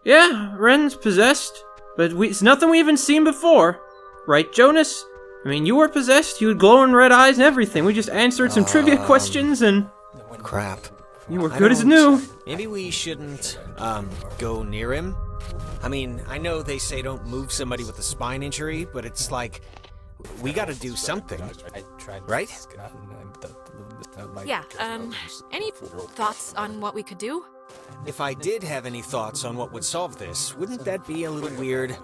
Yeah, Ren's possessed, but it's nothing we haven't seen before. Right, Jonas? I mean, you were possessed, you had glowing red eyes and everything. We just answered some trivia questions and... Crap. You were good as new. Maybe we shouldn't, go near him? I mean, I know they say don't move somebody with a spine injury, but it's like, we gotta do something, right? Yeah, any thoughts on what we could do? If I did have any thoughts on what would solve this, wouldn't that be a little weird?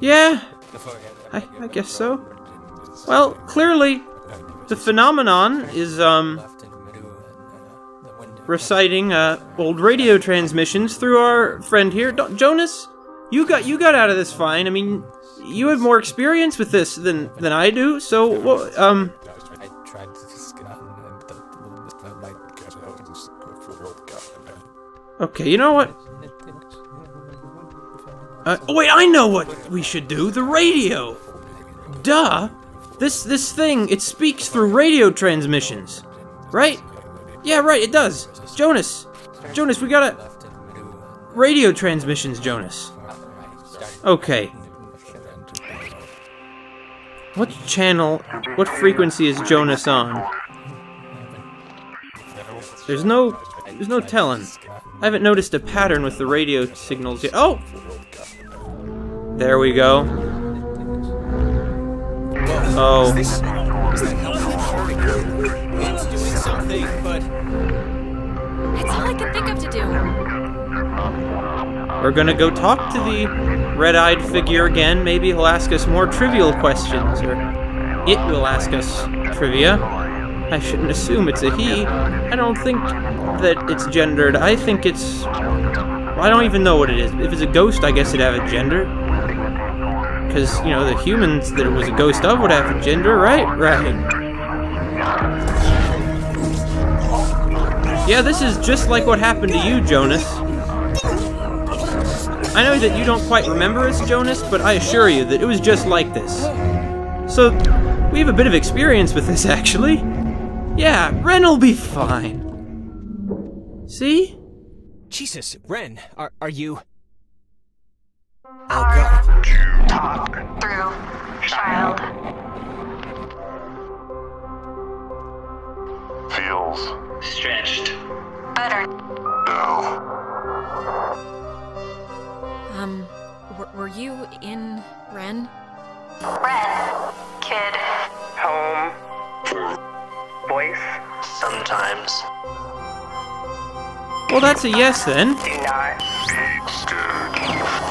Yeah, I guess so. Well, clearly, the phenomenon is, reciting, old radio transmissions through our friend here. Jonas, you got out of this fine. I mean, you have more experience with this than I do, so, Okay, you know what? Oh wait, I know what we should do! The radio! Duh! This thing, it speaks through radio transmissions. Right? Yeah, right, it does. Jonas, we gotta... Radio transmissions, Jonas. Okay. What channel, what frequency is Jonas on? There's no telling. I haven't noticed a pattern with the radio signals yet. Oh! There we go. Oh. Is that helpful? It's doing something, but... It's all I can think of to do. We're gonna go talk to the red-eyed figure again. Maybe he'll ask us more trivial questions, or it will ask us trivia. I shouldn't assume it's a he. I don't think that it's gendered. I think it's... Well, I don't even know what it is. If it's a ghost, I guess it'd have a gender. Because, you know, the humans that it was a ghost of would have a gender, right? Right. Yeah, this is just like what happened to you, Jonas. I know that you don't quite remember us, Jonas, but I assure you that it was just like this. So, we have a bit of experience with this, actually. Yeah, Ren will be fine. See? Jesus, Ren, are you... Oh god. Talk through, child. Feels Stretched. Better. no. Were you in Ren? Ren. Kid. Home. Voice. Sometimes. Well, that's a yes, then. Do not. Be scared.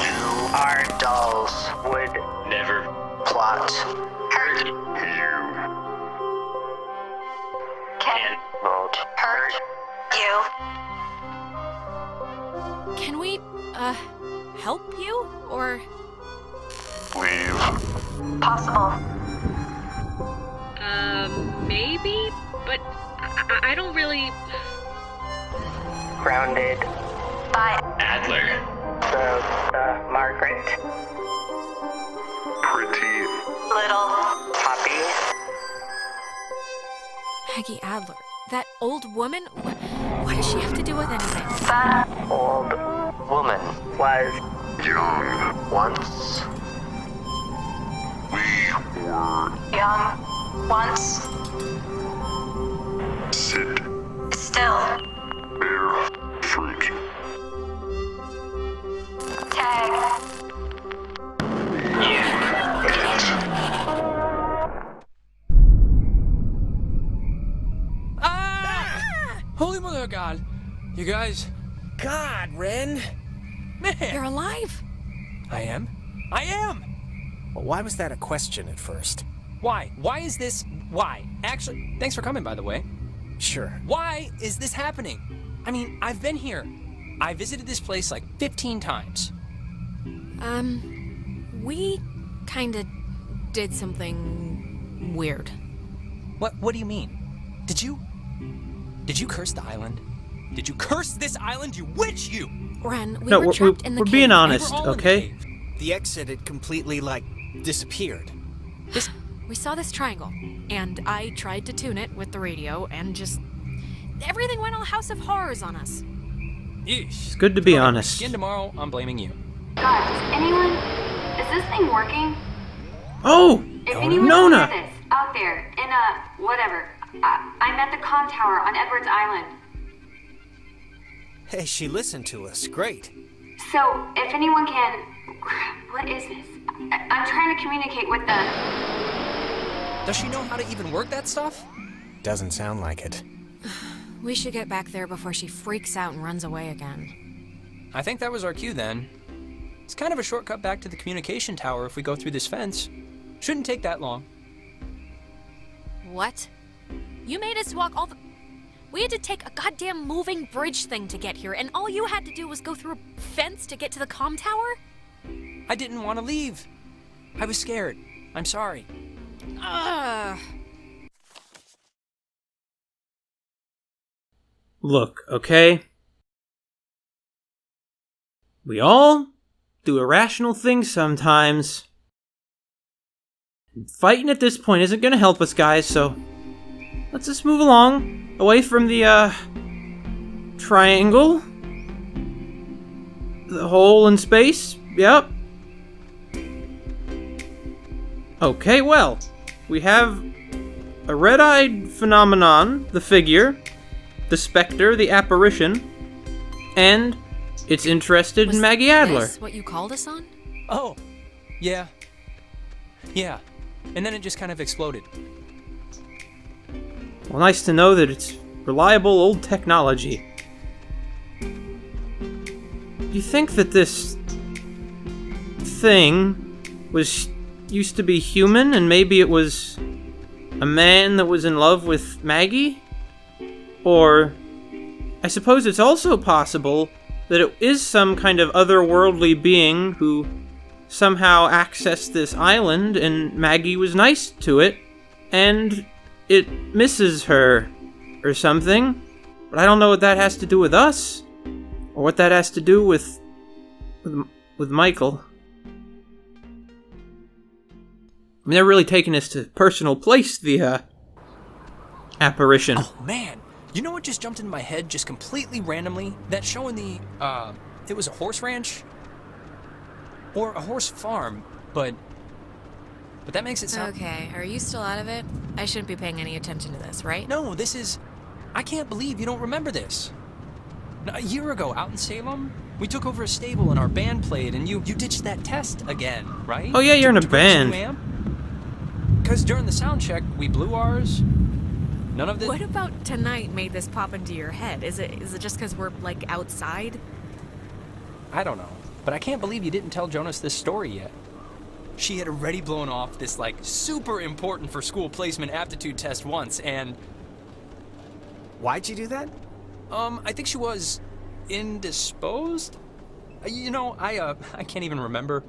You Are. Dolls. Would. never Plot. Hurt. you Can not hurt you. Can we, help you? Or... leave. Possible. Maybe? But I don't really... Grounded. By Adler. The Margaret. Pretty. little. Poppy. Peggy Adler. That old woman? What does she have to do with anything? That Old. woman. Was. Young. Once. We were. Young. Once. Sit. Still. Bear. Fruit. Tag. Holy mother of God! You guys... God, Ren! Man! You're alive? I am? I am! Well, why was that a question at first? Why? Why is this... Why? Actually, thanks for coming, by the way. Sure. Why is this happening? I mean, I've been here. I visited this place like 15 times. We kinda did something weird. What do you mean? Did you curse the island? Did you curse this island, you witch, you? Ren, we No, were trapped in the we're cave. being We were honest, all in the okay? cave. The exit had completely, like, disappeared. We saw this triangle, and I tried to tune it with the radio, and just... everything went all House of Horrors on us. It's good to be honest. Again tomorrow, I'm blaming you. God, is this thing working? Oh! If anyone Nona! hears this, out there, in whatever, I'm at the comm tower on Edwards Island. Hey, she listened to us. Great. So, if anyone can... What is this? I'm trying to communicate with the... Does she know how to even work that stuff? Doesn't sound like it. We should get back there before she freaks out and runs away again. I think that was our cue then. It's kind of a shortcut back to the communication tower if we go through this fence. Shouldn't take that long. What? You made us walk all the... We had to take a goddamn moving bridge thing to get here, and all you had to do was go through a fence to get to the comm tower? I didn't want to leave. I was scared. I'm sorry. Ugh. Look, okay? We all do irrational things sometimes. Fighting at this point isn't gonna help us, guys, so let's just move along, away from the, triangle. The hole in space, yep. Okay, well, we have a red-eyed phenomenon, the figure, the specter, the apparition, and it's interested in Maggie Adler. Was this what you called us on? Oh, yeah. Yeah. And then it just kind of exploded. Well, nice to know that it's reliable old technology. Do you think that this thing used to be human, and maybe it was a man that was in love with Maggie? Or, I suppose it's also possible that it is some kind of otherworldly being who somehow accessed this island, and Maggie was nice to it, and it misses her, or something. But I don't know what that has to do with us, or what that has to do with Michael. I mean, they're really taking us to personal place, the, apparition. Oh, man. You know what just jumped into my head just completely randomly? That show in the, it was a horse ranch? Or a horse farm, but that makes it sound... Okay, are you still out of it? I shouldn't be paying any attention to this, right? No, this is... I can't believe you don't remember this. A year ago, out in Salem, we took over a stable and our band played, and you ditched that test again, right? Oh yeah, you're in a band. Because during the sound check, we blew ours. None of the... What about tonight made this pop into your head? Is it just because we're, like, outside? I don't know. But I can't believe you didn't tell Jonas this story yet. She had already blown off this, like, super important for school placement aptitude test once, and... Why'd you do that? I think she was indisposed? You know, I can't even remember.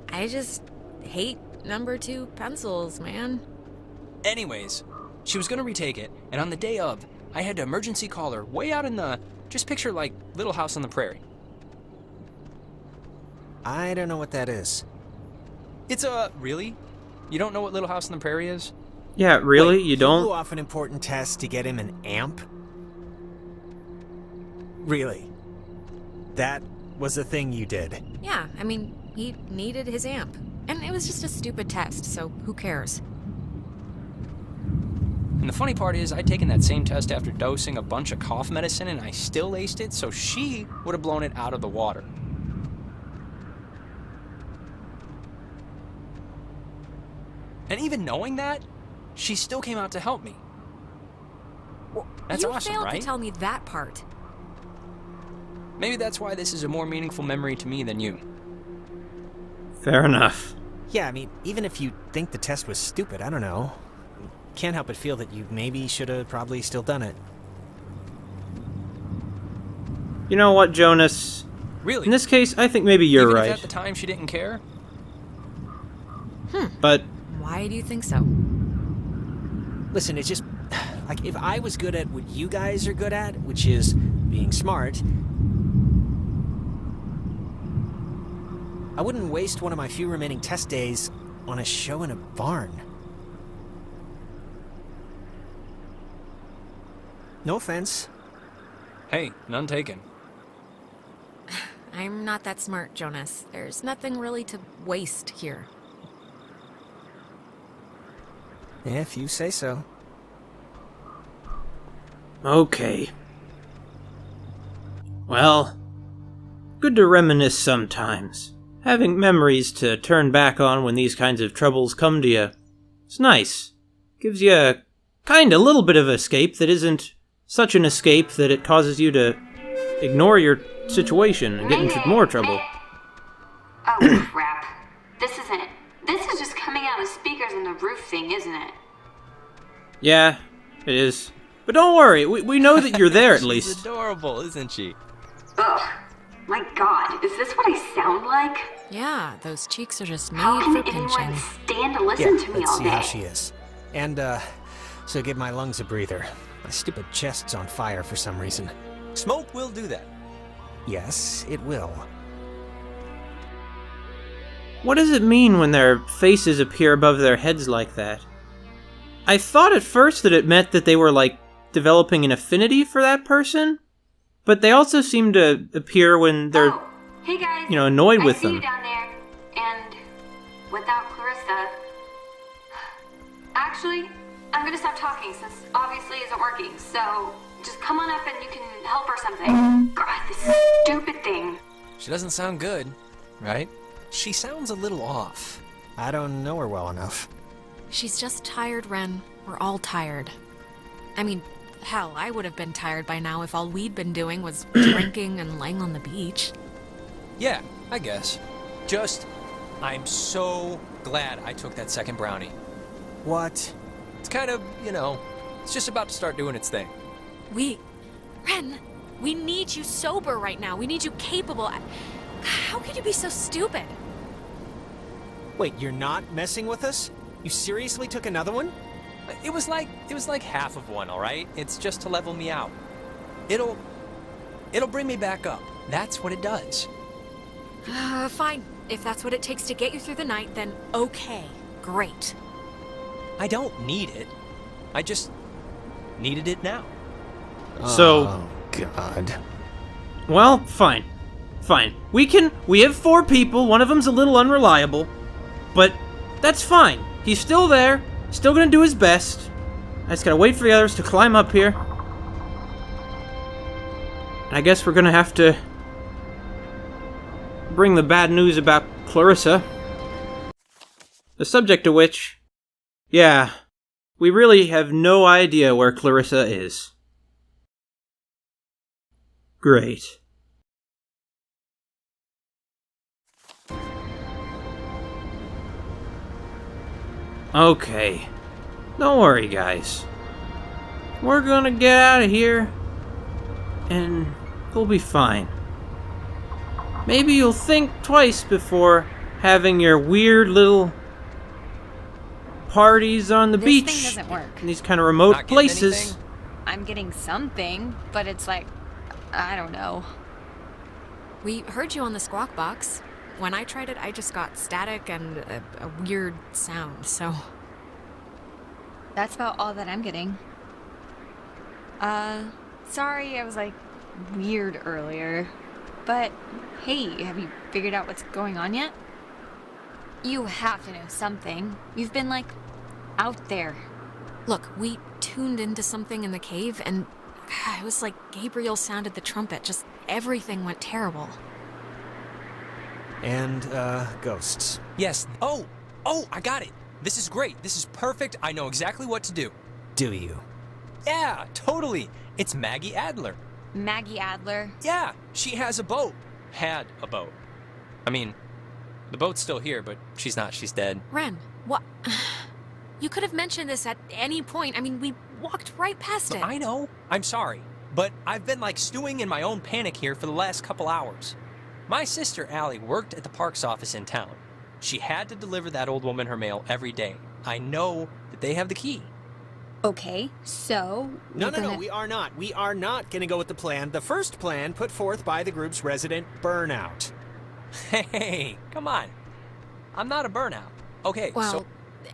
I just hate number 2 pencils, man. Anyways, she was gonna retake it, and on the day of, I had to emergency call her way out in the... Just picture, like, Little House on the Prairie. I don't know what that is. It's really? You don't know what Little House on the Prairie is? Yeah, really? Wait, you don't? blew off an important test to get him an amp? Really? That was the thing you did? Yeah, I mean, he needed his amp. And it was just a stupid test, so who cares? And the funny part is, I'd taken that same test after dosing a bunch of cough medicine, and I still aced it, so she would have blown it out of the water. And even knowing that, she still came out to help me. Well, that's awesome, You failed right? to tell me that part. Maybe that's why this is a more meaningful memory to me than you. Fair enough. Yeah, I mean, even if you think the test was stupid, I don't know. Can't help but feel that you maybe should have probably still done it. You know what, Jonas? Really? In this case, I think maybe you're Even right. if at the time she didn't care? But Why do you think so? Listen, it's just... Like, if I was good at what you guys are good at, which is being smart, I wouldn't waste one of my few remaining test days on a show in a barn. No offense. Hey, none taken. I'm not that smart, Jonas. There's nothing really to waste here. If you say so. Okay. Well, good to reminisce sometimes. Having memories to turn back on when these kinds of troubles come to you. It's nice. Gives you a little bit of escape that isn't such an escape that it causes you to ignore your situation and get into more trouble. Oh, crap. This is just coming out of speakers and the roof thing, isn't it? Yeah, it is. But don't worry, we know that you're there at She's least. adorable, isn't she? Ugh. My god, is this what I sound like? Yeah, those cheeks are just made How can for anyone pinching. stand to listen to me let's all see day? how she is. And, so give my lungs a breather. My stupid chest's on fire for some reason. Smoke will do that. Yes, it will. What does it mean when their faces appear above their heads like that? I thought at first that it meant that they were, like, developing an affinity for that person, but they also seem to appear when they're, Oh, hey guys. annoyed with I see them. you down there. And without Clarissa. Actually, I'm gonna stop talking since obviously isn't working. So just come on up and you can help or something. God, this stupid thing. She doesn't sound good, right? She sounds a little off. I don't know her well enough. She's just tired, Ren. We're all tired. I mean, hell, I would have been tired by now if all we'd been doing was drinking and laying on the beach. Yeah, I guess. I'm so glad I took that second brownie. What? It's kind of, it's just about to start doing its thing. Ren, we need you sober right now. We need you capable. How could you be so stupid? Wait, you're not messing with us? You seriously took another one? It was like half of one, all right? It's just to level me out. It'll bring me back up. That's what it does. Fine. If that's what it takes to get you through the night, then okay. Great. I don't need it. I just needed it now. So, Oh, God. well, fine. Fine. We have 4 people, one of them's a little unreliable, but that's fine. He's still there, still gonna do his best. I just gotta wait for the others to climb up here. I guess we're gonna have to bring the bad news about Clarissa. The subject of which, yeah, we really have no idea where Clarissa is. Great. Okay. Don't worry, guys. We're gonna get out of here, and we'll be fine. Maybe you'll think twice before having your weird little parties on the This beach thing doesn't work. in these kind of remote Not getting places. anything? I'm getting something, but it's like, I don't know. We heard you on the squawk box. When I tried it, I just got static and a weird sound, so... That's about all that I'm getting. Sorry I was like weird earlier. But hey, have you figured out what's going on yet? You have to know something. You've been like out there. Look, we tuned into something in the cave, and it was like Gabriel sounded the trumpet. Just everything went terrible. And, ghosts. Yes. Oh, I got it. This is great. This is perfect. I know exactly what to do. Do you? Yeah, totally. It's Maggie Adler. Maggie Adler. Yeah, she has a boat. Had a boat. I mean, the boat's still here, but she's not. She's dead. Ren, what? You could have mentioned this at any point. I mean, we walked right past it. I know. I'm sorry. But I've been like stewing in my own panic here for the last couple hours. My sister Allie worked at the parks office in town. She had to deliver that old woman her mail every day. I know that they have the key. Okay, so... No, we're gonna- we are not. We are not gonna go with the plan. The first plan put forth by the group's resident burnout. Hey, come on. I'm not a burnout. Okay, Well, so...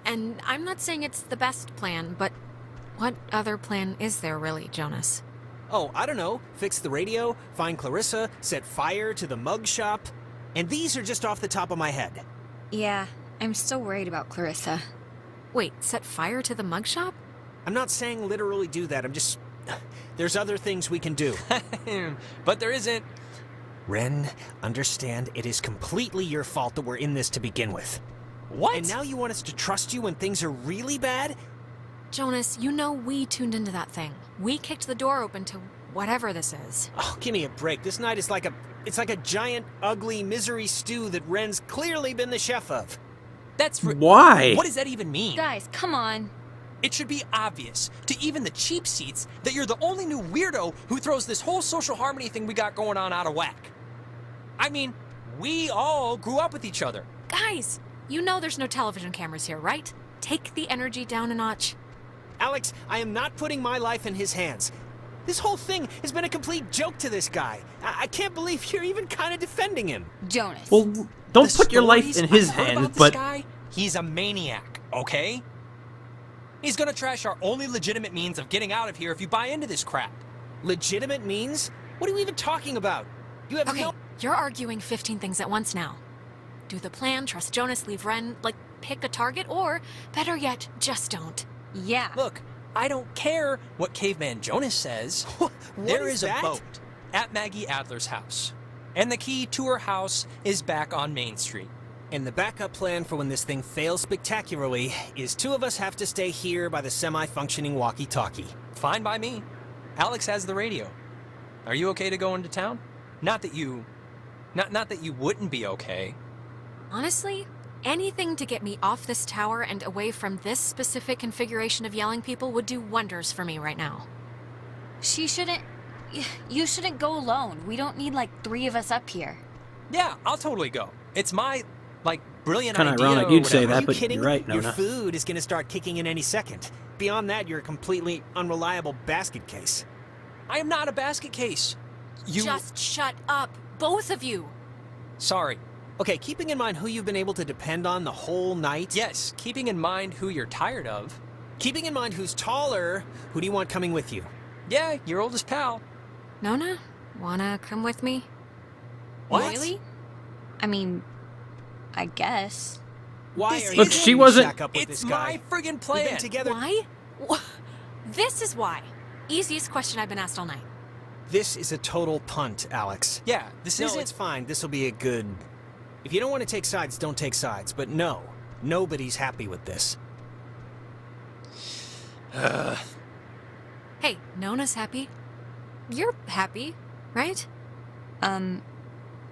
and I'm not saying it's the best plan, but what other plan is there really, Jonas? Oh, I don't know. Fix the radio, find Clarissa, set fire to the mug shop. And these are just off the top of my head. Yeah, I'm still worried about Clarissa. Wait, set fire to the mug shop? I'm not saying literally do that, I'm just... There's other things we can do. But there isn't. Ren, understand it is completely your fault that we're in this to begin with. What? And now you want us to trust you when things are really bad? Jonas, you know we tuned into that thing. We kicked the door open to whatever this is. Oh, give me a break. This night is like a giant, ugly misery stew that Ren's clearly been the chef of. That's Why? What does that even mean? Guys, come on. It should be obvious to even the cheap seats that you're the only new weirdo who throws this whole social harmony thing we got going on out of whack. I mean, we all grew up with each other. Guys, you know there's no television cameras here, right? Take the energy down a notch. Alex, I am not putting my life in his hands. This whole thing has been a complete joke to this guy. I can't believe you're even kind of defending him. Jonas. Well, don't The put your life stories in his I've heard hands, about this but guy, he's a maniac, okay? He's gonna trash our only legitimate means of getting out of here if you buy into this crap. Legitimate means? What are you even talking about? You have Okay, no... you're arguing 15 things at once now. Do the plan, trust Jonas, leave Ren, like, pick a target, or, better yet, just don't. Yeah. Look, I don't care what Caveman Jonas says. There is a that? boat at Maggie Adler's house. And the key to her house is back on Main Street. And the backup plan for when this thing fails spectacularly is two of us have to stay here by the semi-functioning walkie-talkie. Fine by me. Alex has the radio. Are you okay to go into town? Not that you wouldn't be okay. Honestly, anything to get me off this tower and away from this specific configuration of yelling people would do wonders for me right now. You shouldn't go alone. We don't need like 3 of us up here. Yeah, I'll totally go. It's my, brilliant Kinda idea ironic or you'd say whatever. that, Are you but kidding? you're right, Your Nona. food is gonna start kicking in any second. Beyond that, you're a completely unreliable basket case. I am not a basket case. You... Just shut up, both of you! Sorry. Okay, keeping in mind who you've been able to depend on the whole night. Yes, keeping in mind who you're tired of. Keeping in mind who's taller, who do you want coming with you? Yeah, your oldest pal. Nona, wanna come with me? What? Really? I mean, I guess. Why This are is- you Look, she going to wasn't- shack up with It's this guy? my friggin' We've plan. been together. Why? This is why. Easiest question I've been asked all night. This is a total punt, Alex. Yeah, this No, isn't... it's fine. This will be a good... If you don't want to take sides, don't take sides. But no, nobody's happy with this. Hey, Nona's happy. You're happy, right?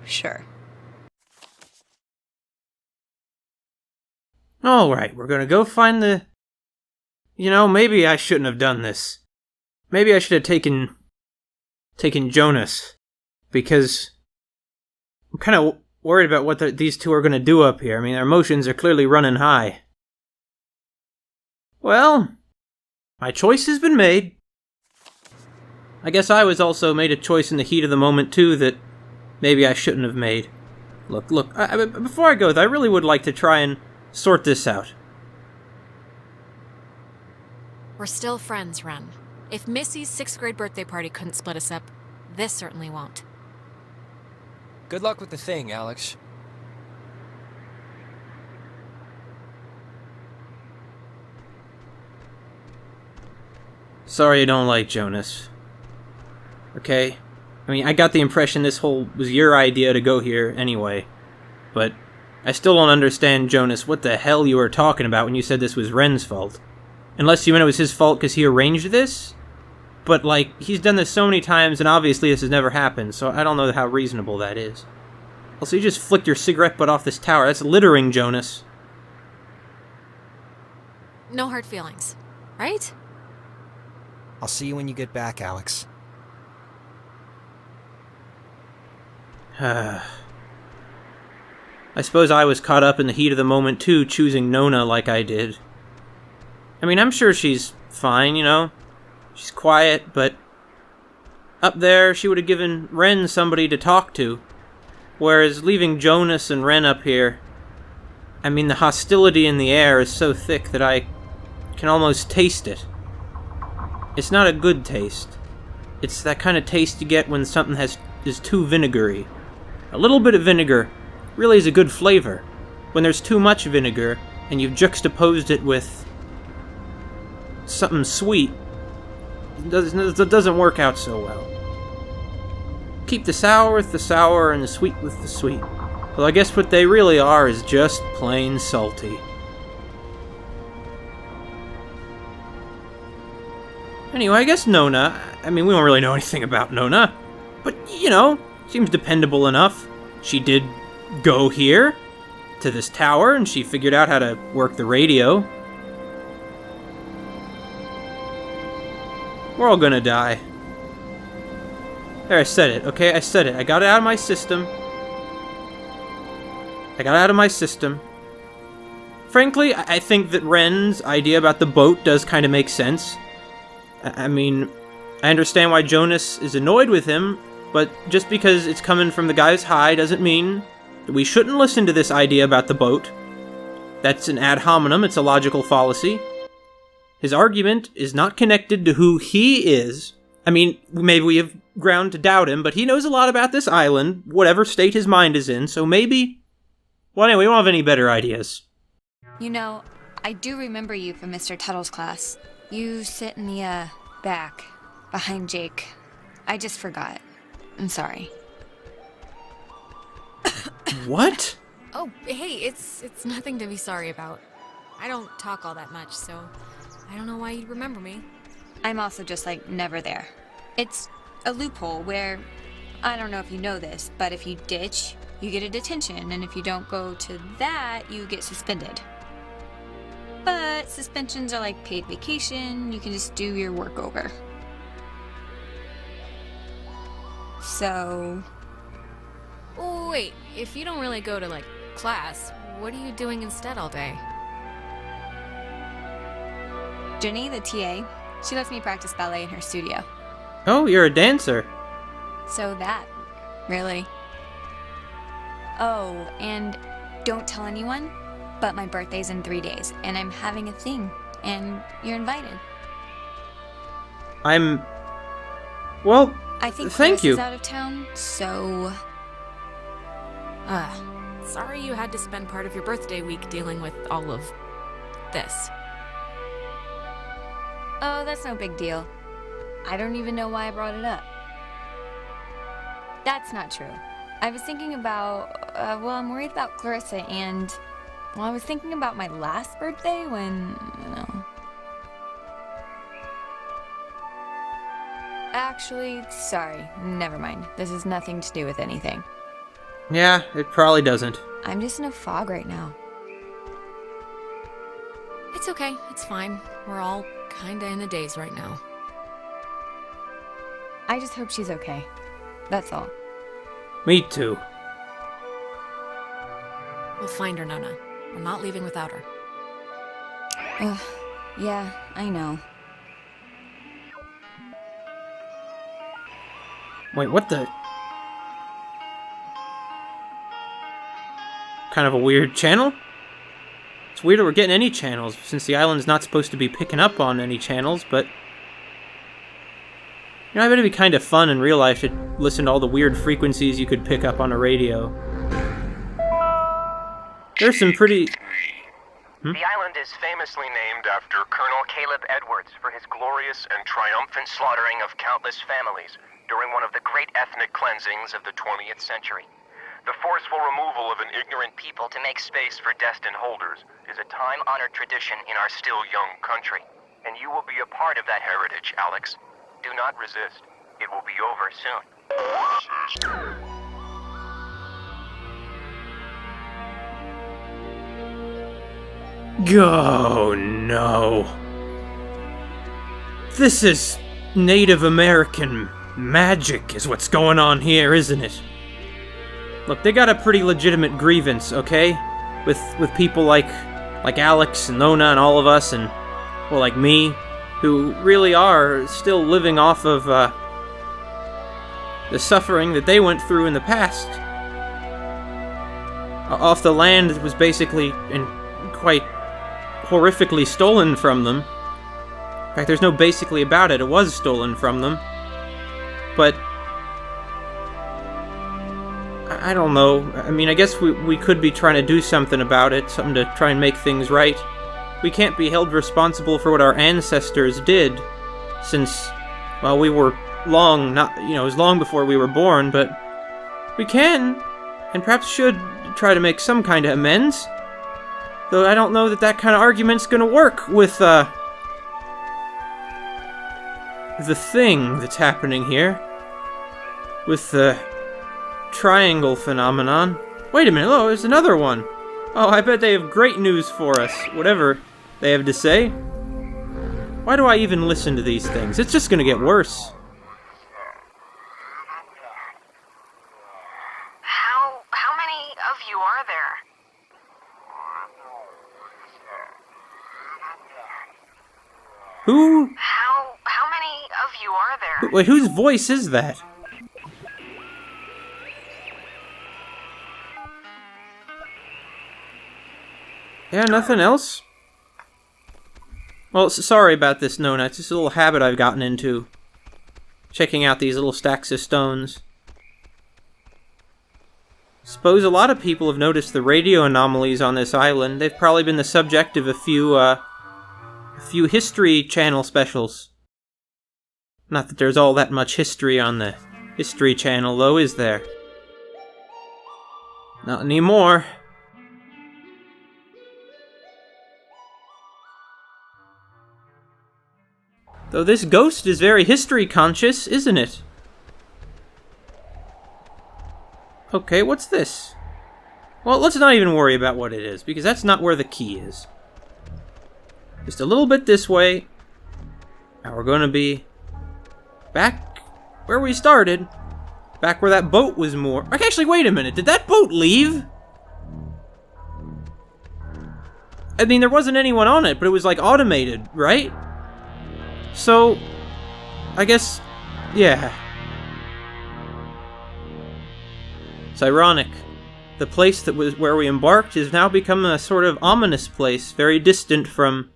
Sure. Alright, we're gonna go find the... You know, maybe I shouldn't have done this. Maybe I should have taken Jonas. Because I'm kind of worried about what these two are gonna do up here. I mean, their emotions are clearly running high. Well, my choice has been made. I guess I was also made a choice in the heat of the moment, too, that maybe I shouldn't have made. Look, before I go, though, I really would like to try and sort this out. We're still friends, Ren. If Missy's 6th grade birthday party couldn't split us up, this certainly won't. Good luck with the thing, Alex. Sorry I don't like Jonas. Okay? I mean, I got the impression this whole was your idea to go here anyway. But I still don't understand, Jonas, what the hell you were talking about when you said this was Ren's fault. Unless you meant it was his fault because he arranged this? But, like, he's done this so many times and obviously this has never happened, so I don't know how reasonable that is. Also, you just flicked your cigarette butt off this tower. That's littering, Jonas. No hard feelings, right? I'll see you when you get back, Alex. I suppose I was caught up in the heat of the moment too, choosing Nona like I did. I mean, I'm sure she's fine, you know? She's quiet, but up there she would have given Ren somebody to talk to. Whereas leaving Jonas and Ren up here, I mean, the hostility in the air is so thick that I can almost taste it. It's not a good taste. It's that kind of taste you get when something is too vinegary. A little bit of vinegar really is a good flavor. When there's too much vinegar, and you've juxtaposed it with something sweet, it doesn't work out so well. Keep the sour with the sour and the sweet with the sweet. Well, I guess what they really are is just plain salty. Anyway, I guess Nona, I mean, we don't really know anything about Nona, but, you know, seems dependable enough. She did go here, to this tower, and she figured out how to work the radio. We're all gonna die. There, I said it, okay? I said it. I got it out of my system. Frankly, I think that Ren's idea about the boat does kind of make sense. I mean, I understand why Jonas is annoyed with him, but just because it's coming from the guy's high doesn't mean that we shouldn't listen to this idea about the boat. That's an ad hominem, it's a logical fallacy. His argument is not connected to who he is. I mean, maybe we have ground to doubt him, but he knows a lot about this island, whatever state his mind is in, so maybe... Well, anyway, we don't have any better ideas. You know, I do remember you from Mr. Tuttle's class. You sit in the, back, behind Jake. I just forgot. I'm sorry. What? Oh, hey, it's nothing to be sorry about. I don't talk all that much, so I don't know why you'd remember me. I'm also just, like, never there. It's a loophole where, I don't know if you know this, but if you ditch, you get a detention, and if you don't go to that, you get suspended. But suspensions are like paid vacation, you can just do your work over. So... Oh, wait, if you don't really go to, like, class, what are you doing instead all day? Jenny, the TA, she lets me practice ballet in her studio. Oh, you're a dancer. So that, really. Oh, and don't tell anyone, but my birthday's in 3 days, and I'm having a thing, and you're invited. Well, I think thank Chris you. is out of town, so... Sorry you had to spend part of your birthday week dealing with all of this. Oh, that's no big deal. I don't even know why I brought it up. That's not true. I was thinking about, I'm worried about Clarissa and, I was thinking about my last birthday when, Actually, sorry, never mind. This has nothing to do with anything. Yeah, it probably doesn't. I'm just in a fog right now. It's okay, it's fine. We're all kinda in a daze right now. I just hope she's okay. That's all. Me too. We'll find her, Nona. We're not leaving without her. Yeah, I know. Wait, what the... Kind of a weird channel? It's weird that we're getting any channels, since the island's not supposed to be picking up on any channels, but... You know, I bet it'd be kind of fun in real life to listen to all the weird frequencies you could pick up on a radio. There's some pretty... The island is famously named after Colonel Caleb Edwards for his glorious and triumphant slaughtering of countless families during one of the great ethnic cleansings of the 20th century. The forceful removal of an ignorant people to make space for destined holders is a time-honored tradition in our still young country. And you will be a part of that heritage, Alex. Do not resist. It will be over soon. Oh, no. This is Native American magic is what's going on here, isn't it? Look, they got a pretty legitimate grievance, okay? With people like Alex and Nona and all of us and, well, like me, who really are still living off of, the suffering that they went through in the past. Off the land that was basically and quite horrifically stolen from them. In fact, there's no basically about it. It was stolen from them. but I don't know. I mean, I guess we could be trying to do something about it, something to try and make things right. We can't be held responsible for what our ancestors did, since, well, we were long, it was long before we were born, but we can, and perhaps should, try to make some kind of amends. Though I don't know that that kind of argument's gonna work with, the thing that's happening here. With the triangle phenomenon. Wait a minute, oh, there's another one. Oh, I bet they have great news for us, whatever they have to say. Why do I even listen to these things? It's just gonna get worse. How many of you are there? Who? How many of you are there? Wait, whose voice is that? Yeah, nothing else? Well, sorry about this, Nona. It's just a little habit I've gotten into. Checking out these little stacks of stones. Suppose a lot of people have noticed the radio anomalies on this island. They've probably been the subject of a few History Channel specials. Not that there's all that much history on the History Channel, though, is there? Not anymore. Though this ghost is very history conscious, isn't it? Okay, what's this? Well, let's not even worry about what it is, because that's not where the key is. Just a little bit this way. Now we're going to be back where we started. Back where that boat was moored. Actually, wait a minute. Did that boat leave? I mean, there wasn't anyone on it, but it was like automated, right? So, I guess, yeah. It's ironic. The place that was where we embarked has now become a sort of ominous place, very distant from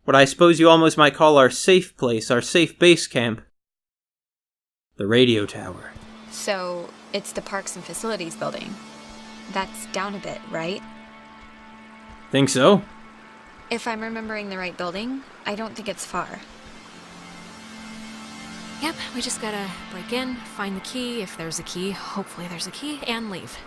what I suppose you almost might call our safe place, our safe base camp. The radio tower. So, it's the Parks and Facilities building. That's down a bit, right? Think so? If I'm remembering the right building, I don't think it's far. Yep, we just gotta break in, find the key, if there's a key, hopefully there's a key, and leave.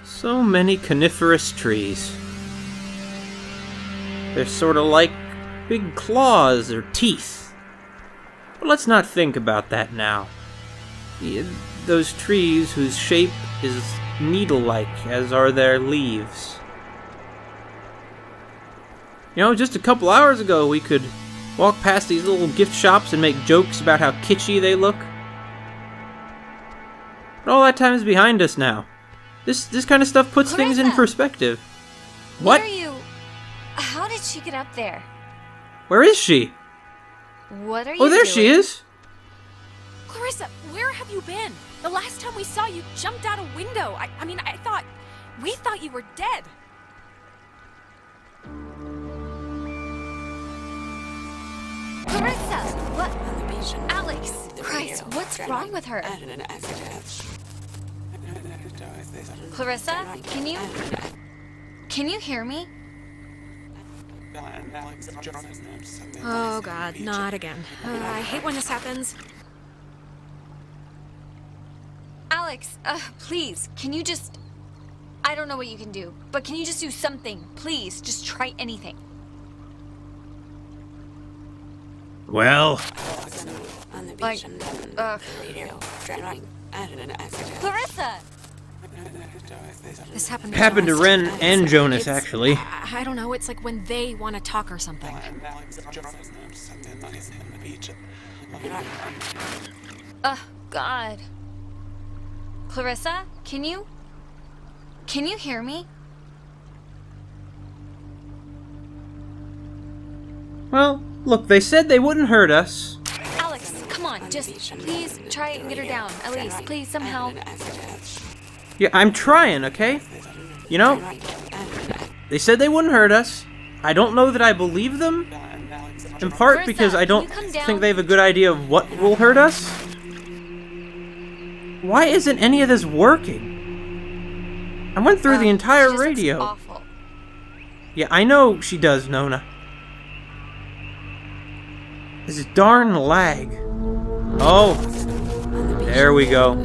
So many coniferous trees. They're sort of like big claws or teeth. But let's not think about that now. Those trees whose shape is needle-like, as are their leaves. You know, just a couple hours ago we could walk past these little gift shops and make jokes about how kitschy they look. But all that time is behind us now. This kind of stuff puts things in perspective. What? Where are you? How did she get up there? Where is she? What are you Oh, there doing? she is. Clarissa, where have you been? The last time we saw you jumped out a window. I mean, we thought you were dead. Clarissa! What? Alex! Christ, what's wrong with her? Clarissa, can you hear me? Oh god, not again. I hate when this happens. Alex, please, can you just... I don't know what you can do, but can you just do something? Please, just try anything. Well, Like, Clarissa! This happened happened to Jonas. Ren and Jonas, It's- actually. I don't know, it's like when they want to talk or something. God. Clarissa, can you hear me? Well, look, they said they wouldn't hurt us. Alex, come on, just please try and get her down. At least, please, somehow. Yeah, I'm trying, okay? You know, they said they wouldn't hurt us. I don't know that I believe them. In part because I don't think they have a good idea of what will hurt us. Why isn't any of this working? I went through the entire radio. Awful. Yeah, I know she does, Nona. This darn lag. Oh, there we go.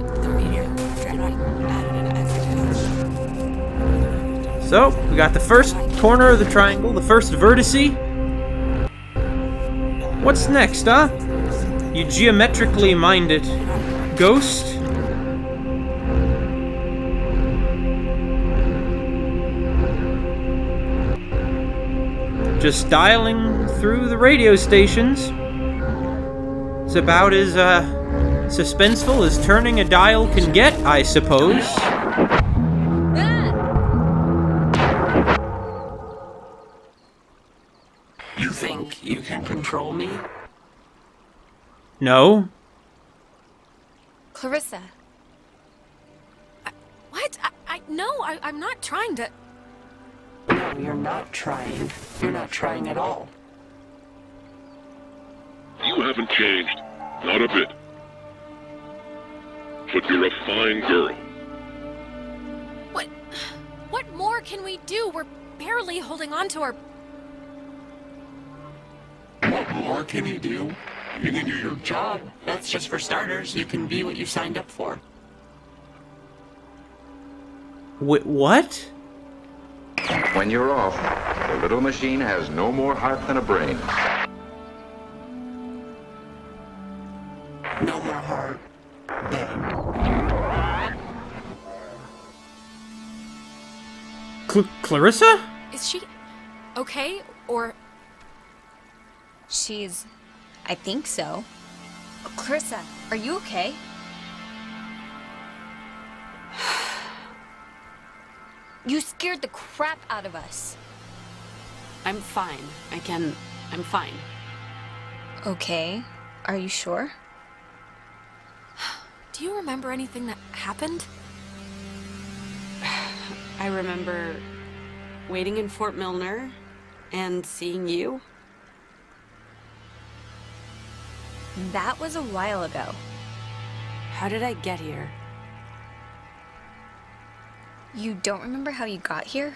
So, we got the first corner of the triangle, the first vertice. What's next, huh? You geometrically minded ghost? Just dialing through the radio stations. It's about as suspenseful as turning a dial can get, I suppose. You think you can control me? No. Clarissa. What? I'm not trying to... No, you're not trying. You're not trying at all. You haven't changed. Not a bit. But you're a fine girl. What more can we do? We're barely holding on to our... What more can you do? You can do your job. That's just for starters. You can be what you signed up for. What? When you're off, the little machine has no more heart than a brain. No more heart. Clarissa? Is she okay? Or... I think so. Clarissa, are you okay? You scared the crap out of us. I'm fine. I'm fine. Okay. Are you sure? Do you remember anything that happened? I remember waiting in Fort Milner and seeing you. That was a while ago. How did I get here? You don't remember how you got here?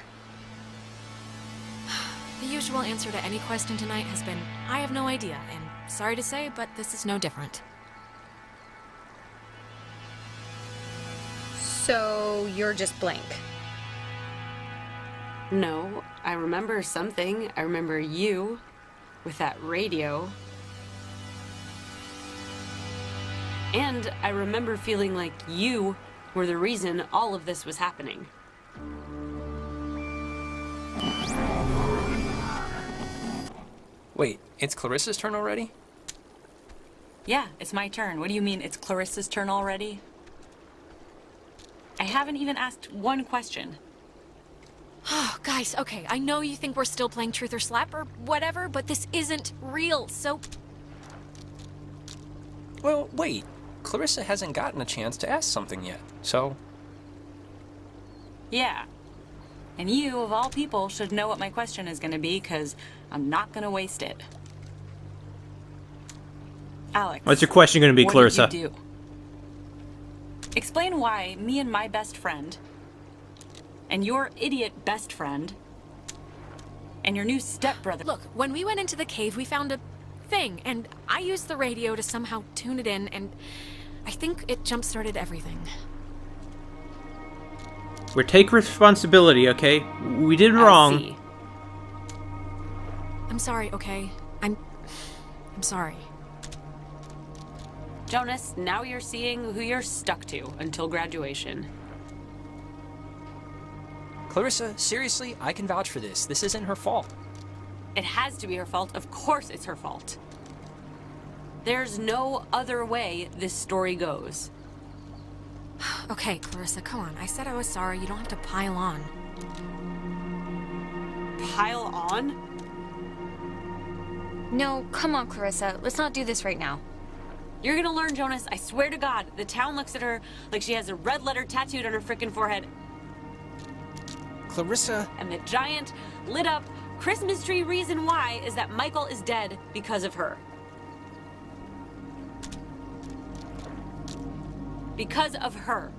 The usual answer to any question tonight has been, I have no idea, and sorry to say, but this is no different. So, you're just blank. No, I remember something. I remember you with that radio. And I remember feeling like you were the reason all of this was happening. Wait, it's Clarissa's turn already? Yeah, it's my turn. What do you mean it's Clarissa's turn already? I haven't even asked one question. Oh, guys, okay, I know you think we're still playing Truth or Slap or whatever, but this isn't real, so... Well, wait. Clarissa hasn't gotten a chance to ask something yet, so... Yeah. And you, of all people, should know what my question is gonna be, because I'm not gonna waste it. Alex. What's your question going to be, Clarissa? What did you do? Explain why me and my best friend, and your idiot best friend, and your new stepbrother... Look, when we went into the cave, we found a thing, and I used the radio to somehow tune it in, and I think it jump-started everything. We take responsibility, okay? We did wrong. I'm sorry, okay? I'm sorry. Jonas, now you're seeing who you're stuck to until graduation. Clarissa, seriously, I can vouch for this. This isn't her fault. It has to be her fault. Of course it's her fault. There's no other way this story goes. Okay, Clarissa, come on. I said I was sorry. You don't have to pile on. Pile on? No, come on, Clarissa. Let's not do this right now. You're gonna learn, Jonas. I swear to God. The town looks at her like she has a red letter tattooed on her frickin' forehead. Clarissa. And the giant, lit up, Christmas tree reason why is that Michael is dead because of her. Because of her.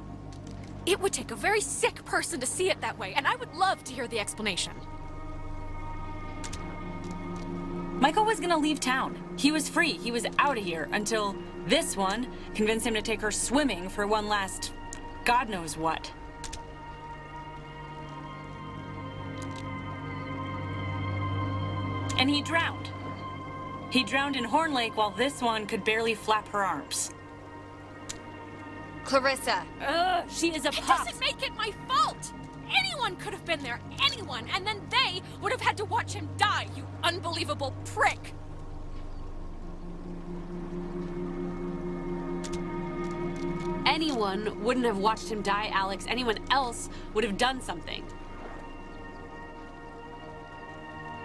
It would take a very sick person to see it that way, and I would love to hear the explanation. Michael was gonna leave town. He was free. He was out of here until this one convinced him to take her swimming for one last God knows what. And he drowned. He drowned in Horn Lake while this one could barely flap her arms. Clarissa. Ugh, she is a It pop. doesn't make it my fault! Anyone could have been there, anyone, and then they would have had to watch him die, you unbelievable prick! Anyone wouldn't have watched him die, Alex. Anyone else would have done something.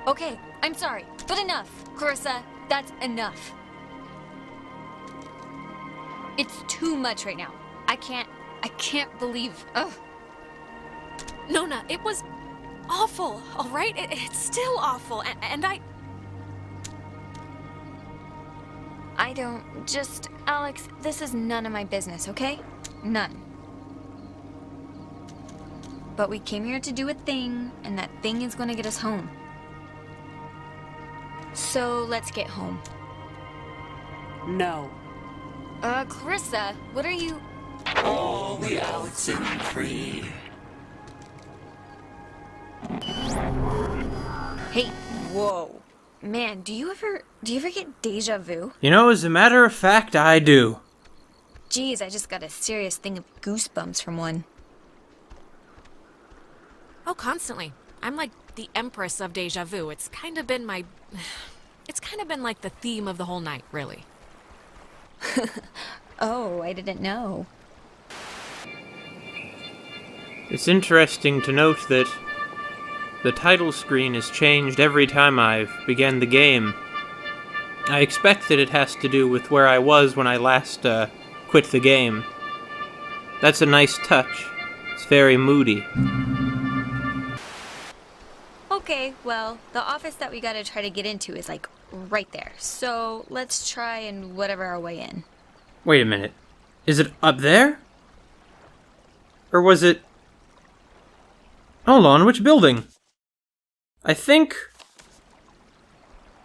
Okay, I'm sorry, but enough. Clarissa, that's enough. It's too much right now. I can't believe, ugh. Nona, it was awful, all right? It's still awful, and I don't, just, Alex, this is none of my business, okay? None. But we came here to do a thing, and that thing is gonna get us home. So let's get home. No. Clarissa, what are you... All the Oxenfree. Hey, whoa. Man, do you ever get deja vu? You know, as a matter of fact, I do. Geez, I just got a serious thing of goosebumps from one. oh, constantly. I'm like the empress of deja vu. It's kind of been like the theme of the whole night, really. Oh, I didn't know. It's interesting to note that the title screen has changed every time I've began the game. I expect that it has to do with where I was when I last quit the game. That's a nice touch. It's very moody. Okay, well, the office that we gotta try to get into is like right there. So let's try and whatever our way in. Wait a minute. Is it up there? Or was it... Hold on, which building? I think...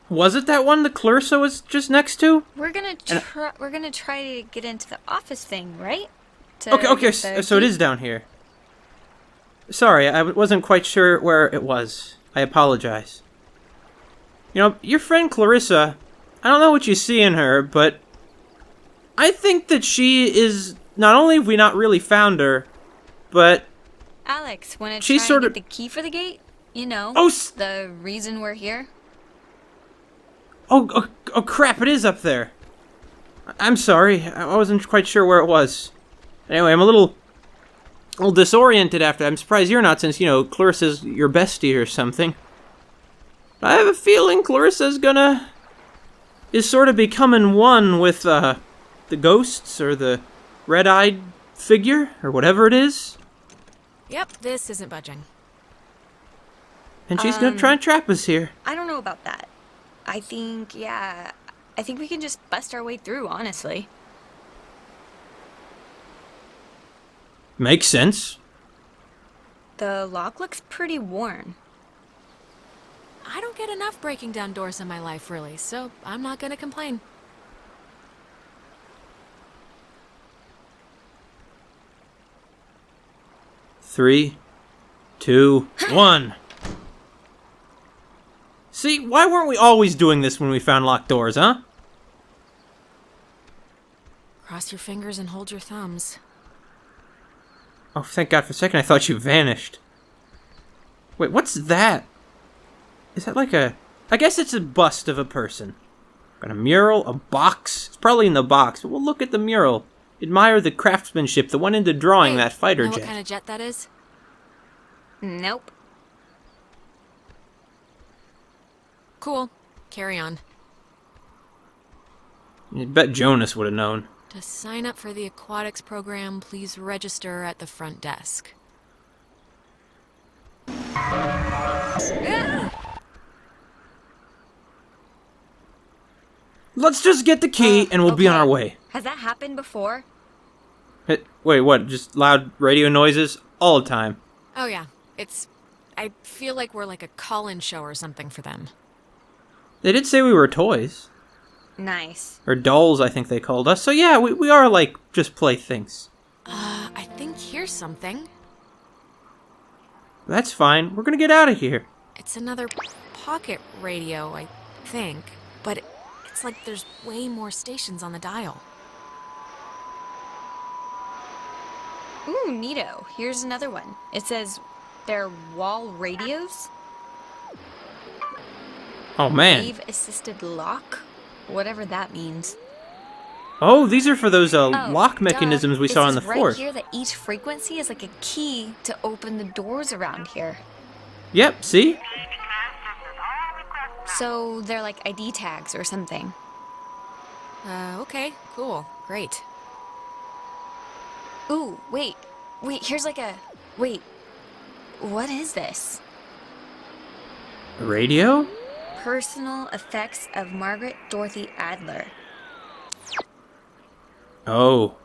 Was it that one that Clarissa was just next to? We're gonna try to get into the office thing, right? Okay, so it is down here. Sorry, I wasn't quite sure where it was. I apologize. You know, your friend Clarissa, I don't know what you see in her, but I think that she is, not only have we not really found her, but Alex, wanna she's try sort and of... get the key for the gate? You know, the reason we're here? Oh, crap, it is up there. I'm sorry, I wasn't quite sure where it was. Anyway, I'm a little disoriented after. I'm surprised you're not, since, you know, Clarissa's your bestie or something. I have a feeling Clarissa's is sort of becoming one with, the ghosts, or the red-eyed figure, or whatever it is. Yep, this isn't budging. And she's gonna try and trap us here. I don't know about that. I think we can just bust our way through, honestly. Makes sense. The lock looks pretty worn. I don't get enough breaking down doors in my life, really, so I'm not gonna complain. Three, 2, 1. See, why weren't we always doing this when we found locked doors, huh? Cross your fingers and hold your thumbs. Oh, thank God, for a second I thought you vanished. Wait, what's that? Is that like a... I guess it's a bust of a person. Got a mural, a box. It's probably in the box, but we'll look at the mural. Admire the craftsmanship that went into drawing that fighter Know jet. what kind of jet that is? Nope. Cool. Carry on. I bet Jonas would have known. To sign up for the aquatics program, please register at the front desk. Let's just get the key and we'll be on our way. Has that happened before? Wait, what? Just loud radio noises all the time? Oh yeah, I feel like we're like a call-in show or something for them. They did say we were toys. Nice. Or dolls, I think they called us. So yeah, we are like just playthings. I think here's something. That's fine. We're gonna get out of here. It's another pocket radio, I think. But it's like there's way more stations on the dial. Ooh, neato. Here's another one. It says they're wall radios. Oh man. Wave-assisted lock? Whatever that means. Oh, these are for those lock mechanisms we saw in the right fort. Here that each frequency is like a key to open the doors around here. Yep, see? So they're like ID tags or something. Okay, cool, great. Ooh, wait, here's like a... Wait, what is this? A radio? Personal effects of Margaret Dorothy Adler. Oh.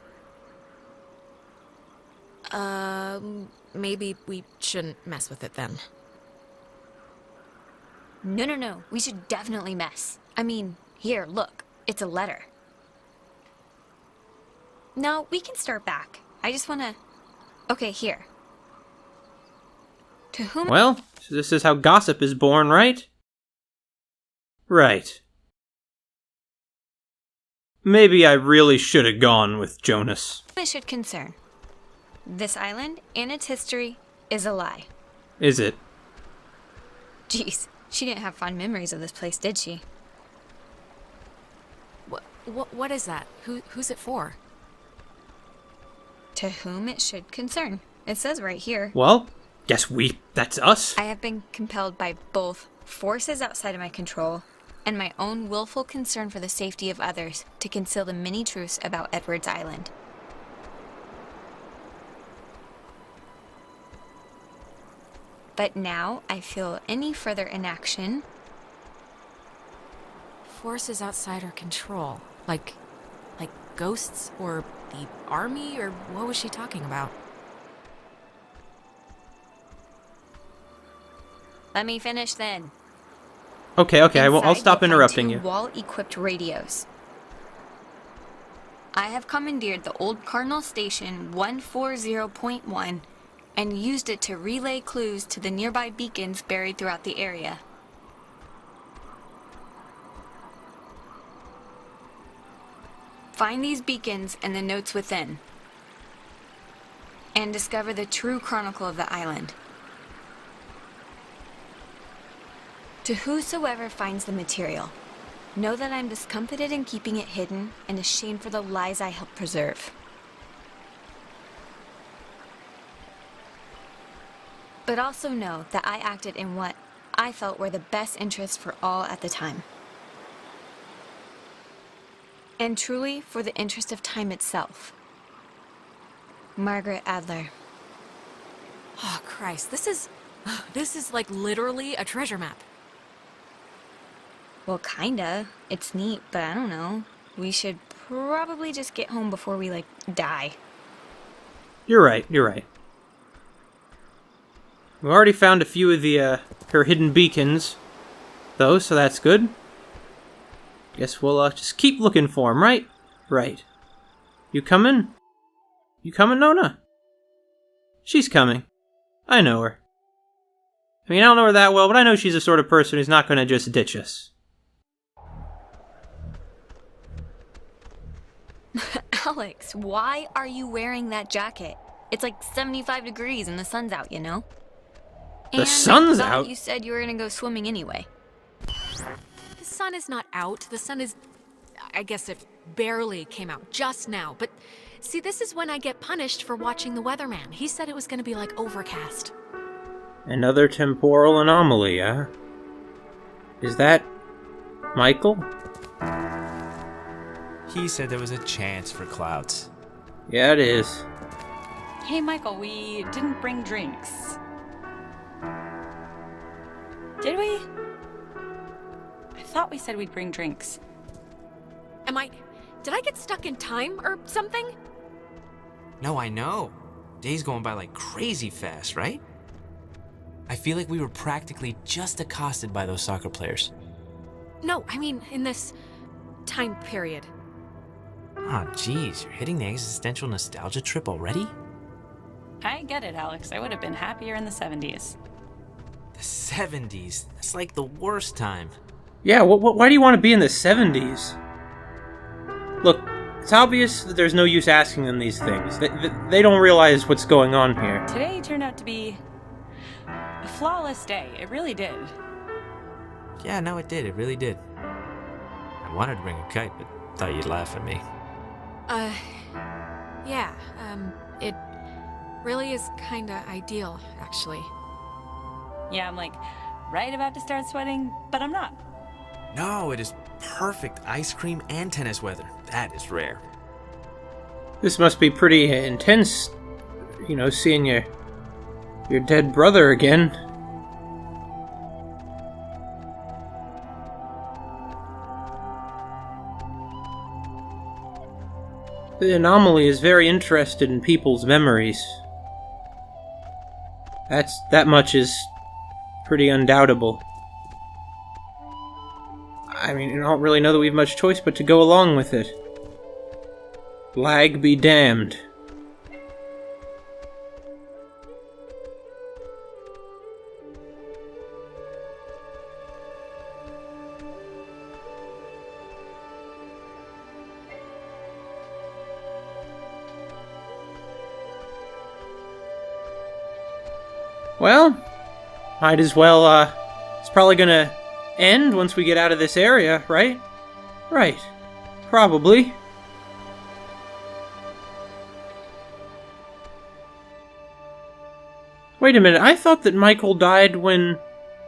Maybe we shouldn't mess with it then. No, we should definitely mess. I mean, here, look, it's a letter. No, we can start back. I just wanna... Okay, here. To whom... Well, so this is how gossip is born, right? Right. Maybe I really should have gone with Jonas. it should concern. This island and its history is a lie. Is it? Jeez, she didn't have fond memories of this place, did she? What is that? Who's it for? To whom it should concern. It says right here. Well, guess that's us. I have been compelled by both forces outside of my control and my own willful concern for the safety of others to conceal the many truths about Edwards Island. But now I feel any further inaction. Forces outside our control. Like ghosts or the army, or what was she talking about? Let me finish then. Okay, I'll stop interrupting you. Wall-equipped radios. I have commandeered the old Cardinal Station 140.1 and used it to relay clues to the nearby beacons buried throughout the area. Find these beacons and the notes within, and discover the true chronicle of the island. To whosoever finds the material, know that I'm discomfited in keeping it hidden and ashamed for the lies I helped preserve. But also know that I acted in what I felt were the best interests for all at the time. And truly for the interest of time itself. Margaret Adler. Oh, Christ, this is like literally a treasure map. Well, kinda. It's neat, but I don't know. We should probably just get home before we, die. You're right. We already found a few of her hidden beacons, though, so that's good. Guess we'll just keep looking for them, right? Right. You coming? You coming, Nona? She's coming. I know her. I mean, I don't know her that well, but I know she's the sort of person who's not going to just ditch us. Alex, why are you wearing that jacket? It's like 75 degrees and the sun's out, you know? The sun's out? You said you were gonna go swimming anyway. The sun is not out. The sun is... I guess it barely came out just now. But see, this is when I get punished for watching the weatherman. He said it was gonna be overcast. Another temporal anomaly, huh? Is that... Michael? He said there was a chance for clouds. Yeah, it is. Hey, Michael, we didn't bring drinks. Did we? I thought we said we'd bring drinks. Did I get stuck in time or something? No, I know. Day's going by like crazy fast, right? I feel like we were practically just accosted by those soccer players. No, I mean, in this time period. Oh, geez, you're hitting the existential nostalgia trip already? I get it, Alex. I would have been happier in the 70s. The 70s? That's like the worst time. Yeah, why do you want to be in the 70s? Look, it's obvious that there's no use asking them these things. They don't realize what's going on here. Today turned out to be a flawless day. It really did. Yeah, no, it did. It really did. I wanted to bring a kite, but thought you'd laugh at me. Yeah, it really is kinda ideal, actually. Yeah, I'm like right about to start sweating, but I'm not. No, it is perfect ice cream and tennis weather. That is rare. This must be pretty intense, you know, seeing your dead brother again. The anomaly is very interested in people's memories. That much is pretty undoubtable. I mean, I don't really know that we have much choice but to go along with it. Lag be damned. Well, might as well, it's probably gonna end once we get out of this area, right? Right. Probably. Wait a minute, I thought that Michael died when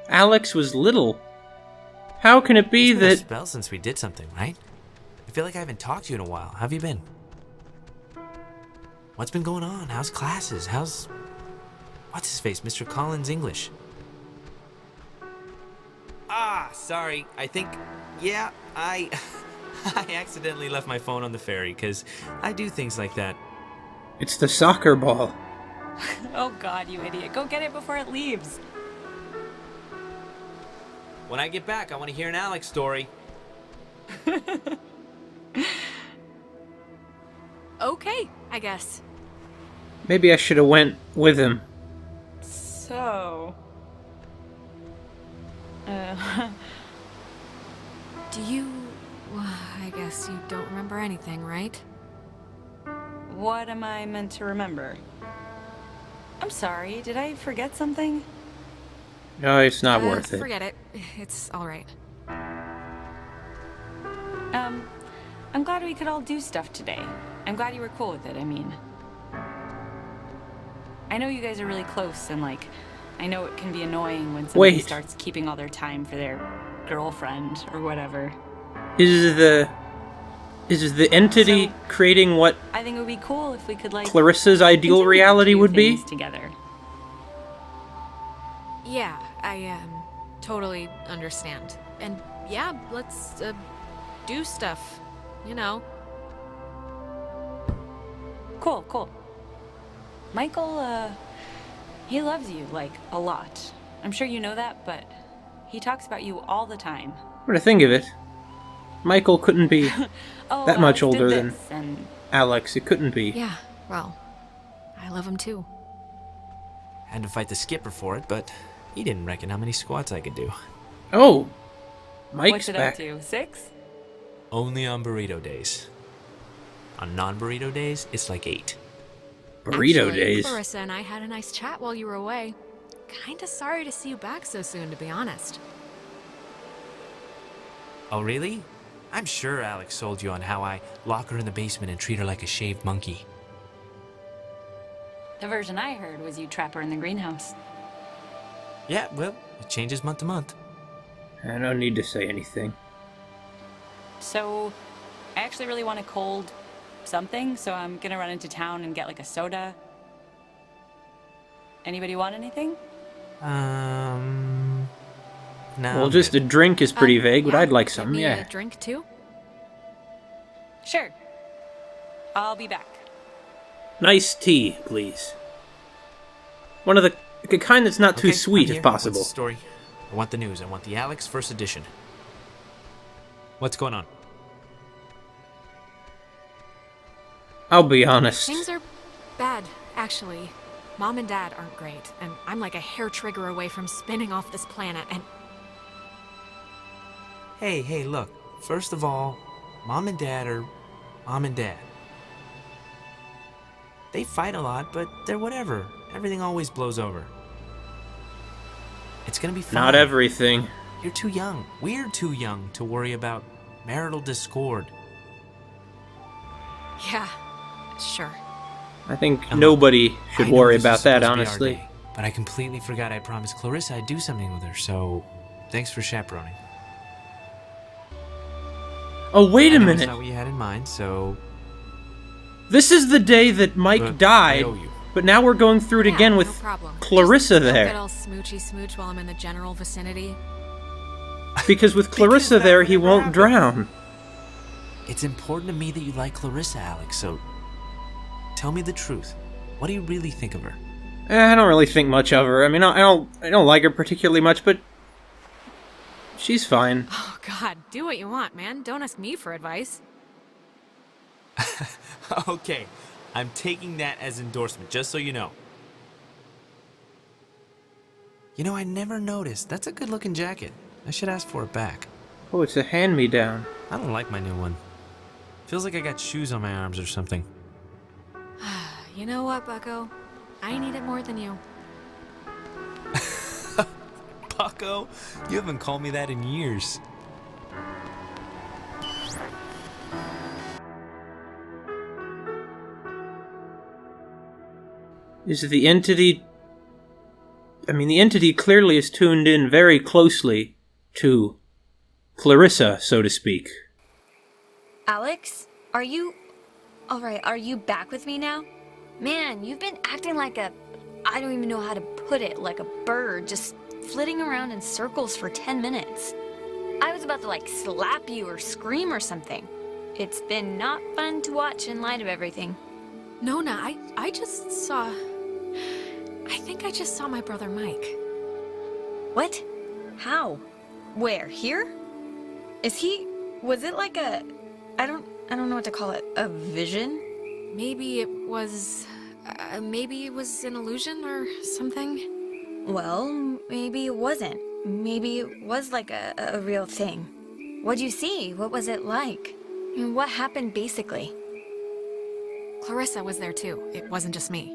Alex was little. How can it be It's been that... a spell since we did something, right? I feel like I haven't talked to you in a while. How have you been? What's been going on? How's classes? How's... What's his face? Mr. Collins English? Ah, sorry. I think... Yeah, I accidentally left my phone on the ferry, because I do things like that. It's the soccer ball. Oh god, you idiot. Go get it before it leaves. When I get back, I want to hear an Alex story. Okay, I guess. Maybe I should have went with him. So... Do you... I guess you don't remember anything, right? What am I meant to remember? I'm sorry, did I forget something? No, it's not worth it. Forget it. It's alright. I'm glad we could all do stuff today. I'm glad you were cool with it, I mean. I know you guys are really close, and like, I know it can be annoying when somebody starts keeping all their time for their girlfriend or whatever. Is the entity creating what I think it would be cool if we could like Clarissa's ideal reality would be? Together. Yeah, I totally understand. And yeah, let's do stuff, you know. Cool. Michael, he loves you, like, a lot. I'm sure you know that, but he talks about you all the time. What to think of it? Michael couldn't be that much older than Alex. It couldn't be. Yeah, well, I love him too. Had to fight the skipper for it, but he didn't reckon how many squats I could do. Oh, Mike's What's it back. up to? 6? Only on burrito days. On non-burrito days, it's like 8. Burrito Actually, days? Clarissa and I had a nice chat while you were away. Kinda sorry to see you back so soon, to be honest. Oh, really? I'm sure Alex sold you on how I lock her in the basement and treat her like a shaved monkey. The version I heard was you trap her in the greenhouse. Yeah, well, it changes month to month. I don't need to say anything. So, I actually really want a cold something, so I'm gonna run into town and get like a soda. Anybody want anything? No. Well, just a drink is pretty vague, but I'd like some, Maybe yeah. a drink too? Sure. I'll be back. Nice tea, please. One of the kind that's not too Okay, sweet, I'm if here. possible. What's the story? I want the news. I want the Alex first edition. What's going on? I'll be honest. Things are bad, actually. Mom and Dad aren't great, and I'm like a hair trigger away from spinning off this planet, and... Hey, look. First of all, Mom and Dad are Mom and Dad. They fight a lot, but they're whatever. Everything always blows over. It's gonna be fine. Not everything. You're too young. We're too young to worry about marital discord. Yeah, sure. I think nobody should worry this is about that, supposed to be our honestly. day, but I completely forgot I promised Clarissa I'd do something with her, so thanks for chaperoning. Oh, wait a I know minute. That's not what you had in mind, so... This is the day that Mike But died, I owe you. but now we're going through it again with no problem. Clarissa Just don't there. get all smoochy smooch while I'm in the general vicinity. Because with Clarissa there, he won't drown. It's important to me that you like Clarissa, Alex, so tell me the truth. What do you really think of her? I don't really think much of her. I mean, I don't like her particularly much, but she's fine. Oh, God, do what you want, man. Don't ask me for advice. Okay, I'm taking that as endorsement, just so you know. You know, I never noticed. That's a good-looking jacket. I should ask for it back. Oh, it's a hand-me-down. I don't like my new one. Feels like I got shoes on my arms or something. You know what, Bucko? I need it more than you. Bucko? You haven't called me that in years. Is the entity... I mean, the entity clearly is tuned in very closely to Clarissa, so to speak. Alex, are you... Alright, are you back with me now? Man, you've been acting like a... I don't even know how to put it, like a bird, just flitting around in circles for 10 minutes. I was about to, like, slap you or scream or something. It's been not fun to watch in light of everything. Nona, I just saw... I think I just saw my brother Mike. What? How? Where? Here? Is he... Was it like a... I don't know what to call it. A vision? Maybe it was... maybe it was an illusion or something? Well, maybe it wasn't. Maybe it was like a real thing. What'd you see? What was it like? And what happened basically? Clarissa was there too. It wasn't just me.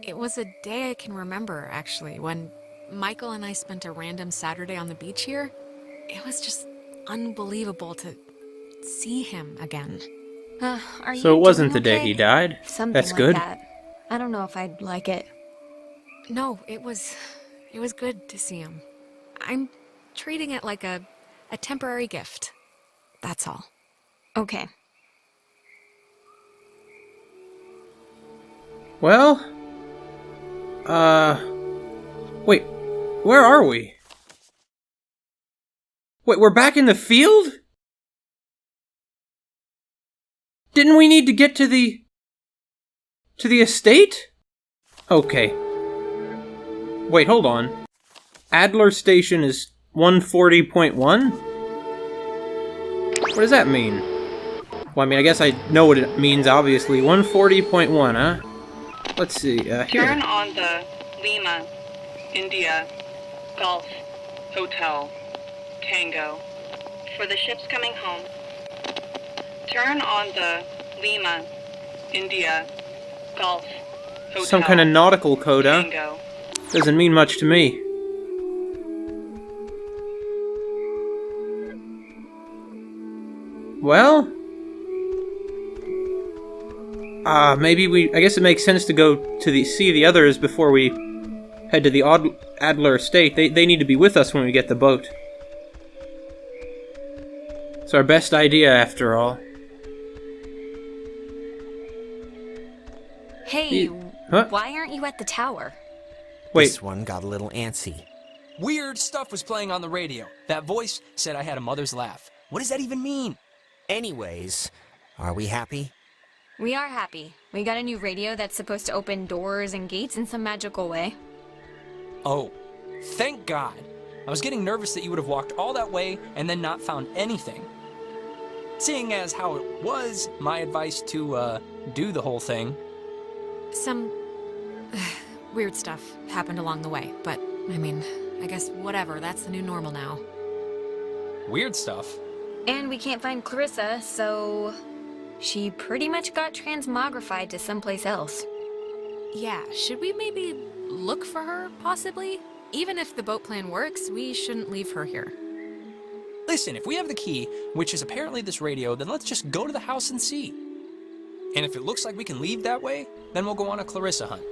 It was a day I can remember, actually, when Michael and I spent a random Saturday on the beach here. It was just unbelievable to see him again. Are you So it wasn't doing the day okay? he died? Something That's like good. that. I don't know if I'd like it. No, it was good to see him. I'm treating it like a temporary gift. That's all. Okay. Well... Wait, where are we? Wait, we're back in the field? Didn't we need to get to the estate? Okay. Wait, hold on. Adler Station is 140.1? What does that mean? Well, I mean, I guess I know what it means, obviously. 140.1, huh? Let's see, here. Turn on the Lima, India, Golf, Hotel, Tango. For the ships coming home. Turn on the Lima, India, Golf, Hotel, Some kind of nautical code, huh? Tango. Doesn't mean much to me. Well... maybe I guess it makes sense to go to see the others before we head to the Adler estate. They need to be with us when we get the boat. It's our best idea, after all. Hey, Huh? why aren't you at the tower? Wait. This one got a little antsy. Weird stuff was playing on the radio. That voice said I had a mother's laugh. What does that even mean? Anyways, are we happy? We are happy. We got a new radio that's supposed to open doors and gates in some magical way. Oh, thank God. I was getting nervous that you would have walked all that way and then not found anything. Seeing as how it was my advice to, do the whole thing. Some weird stuff happened along the way, but, I mean, I guess whatever, that's the new normal now. Weird stuff? And we can't find Clarissa, so she pretty much got transmogrified to someplace else. Yeah, should we maybe look for her, possibly? Even if the boat plan works, we shouldn't leave her here. Listen, if we have the key, which is apparently this radio, then let's just go to the house and see. And if it looks like we can leave that way, then we'll go on a Clarissa hunt.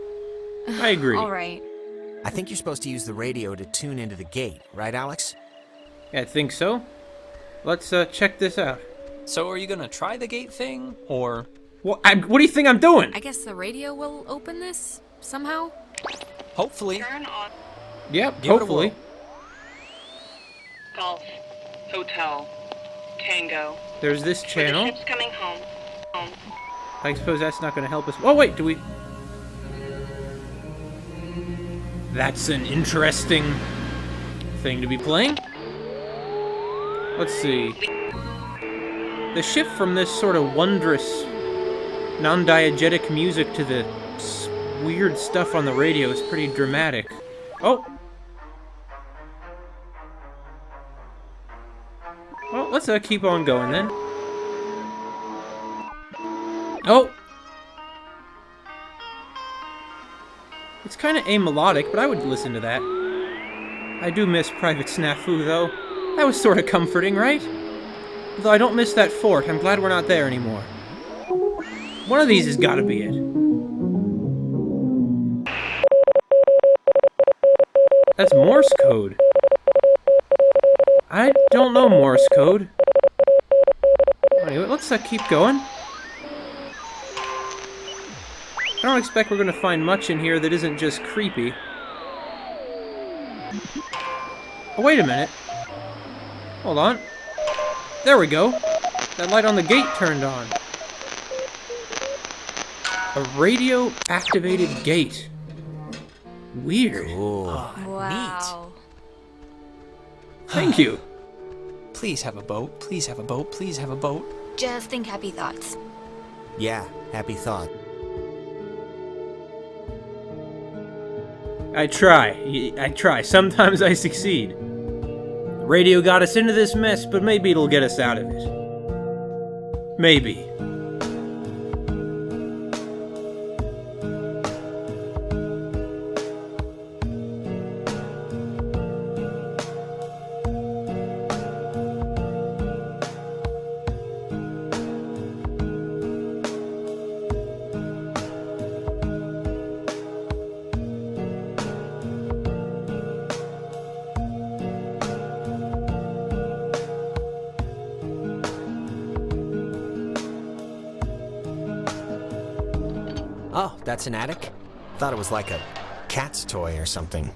I agree. All right. I think you're supposed to use the radio to tune into the gate, right, Alex? I think so. Let's check this out. So are you gonna try the gate thing, or? What do you think I'm doing? I guess the radio will open this, somehow? Hopefully. Turn on Yep, Give it a hopefully. whirl. Golf, Hotel, Tango. There's this For the channel. ship's coming home. I suppose that's not going to help us. Oh, wait, do we... That's an interesting thing to be playing. Let's see. The shift from this sort of wondrous, non-diegetic music to the weird stuff on the radio is pretty dramatic. Oh! Well, let's keep on going then. Oh! It's kind of amelodic, but I would listen to that. I do miss Private Snafu, though. That was sort of comforting, right? Though I don't miss that fort. I'm glad we're not there anymore. One of these has got to be it. That's Morse code. I don't know Morse code. Anyway, let's keep going. I don't expect we're going to find much in here that isn't just creepy. Oh, wait a minute. Hold on. There we go. That light on the gate turned on. A radio-activated gate. Weird. Wow. Thank you. Please have a boat. Please have a boat. Please have a boat. Just think happy thoughts. Yeah, happy thought. I try. Sometimes I succeed. The radio got us into this mess, but maybe it'll get us out of it. Maybe. Oh, that's an attic? Thought it was like a cat's toy or something.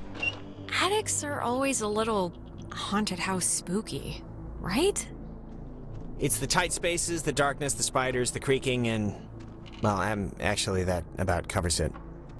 Attics are always a little haunted house spooky, right? It's the tight spaces, the darkness, the spiders, the creaking, and... well, actually, that about covers it.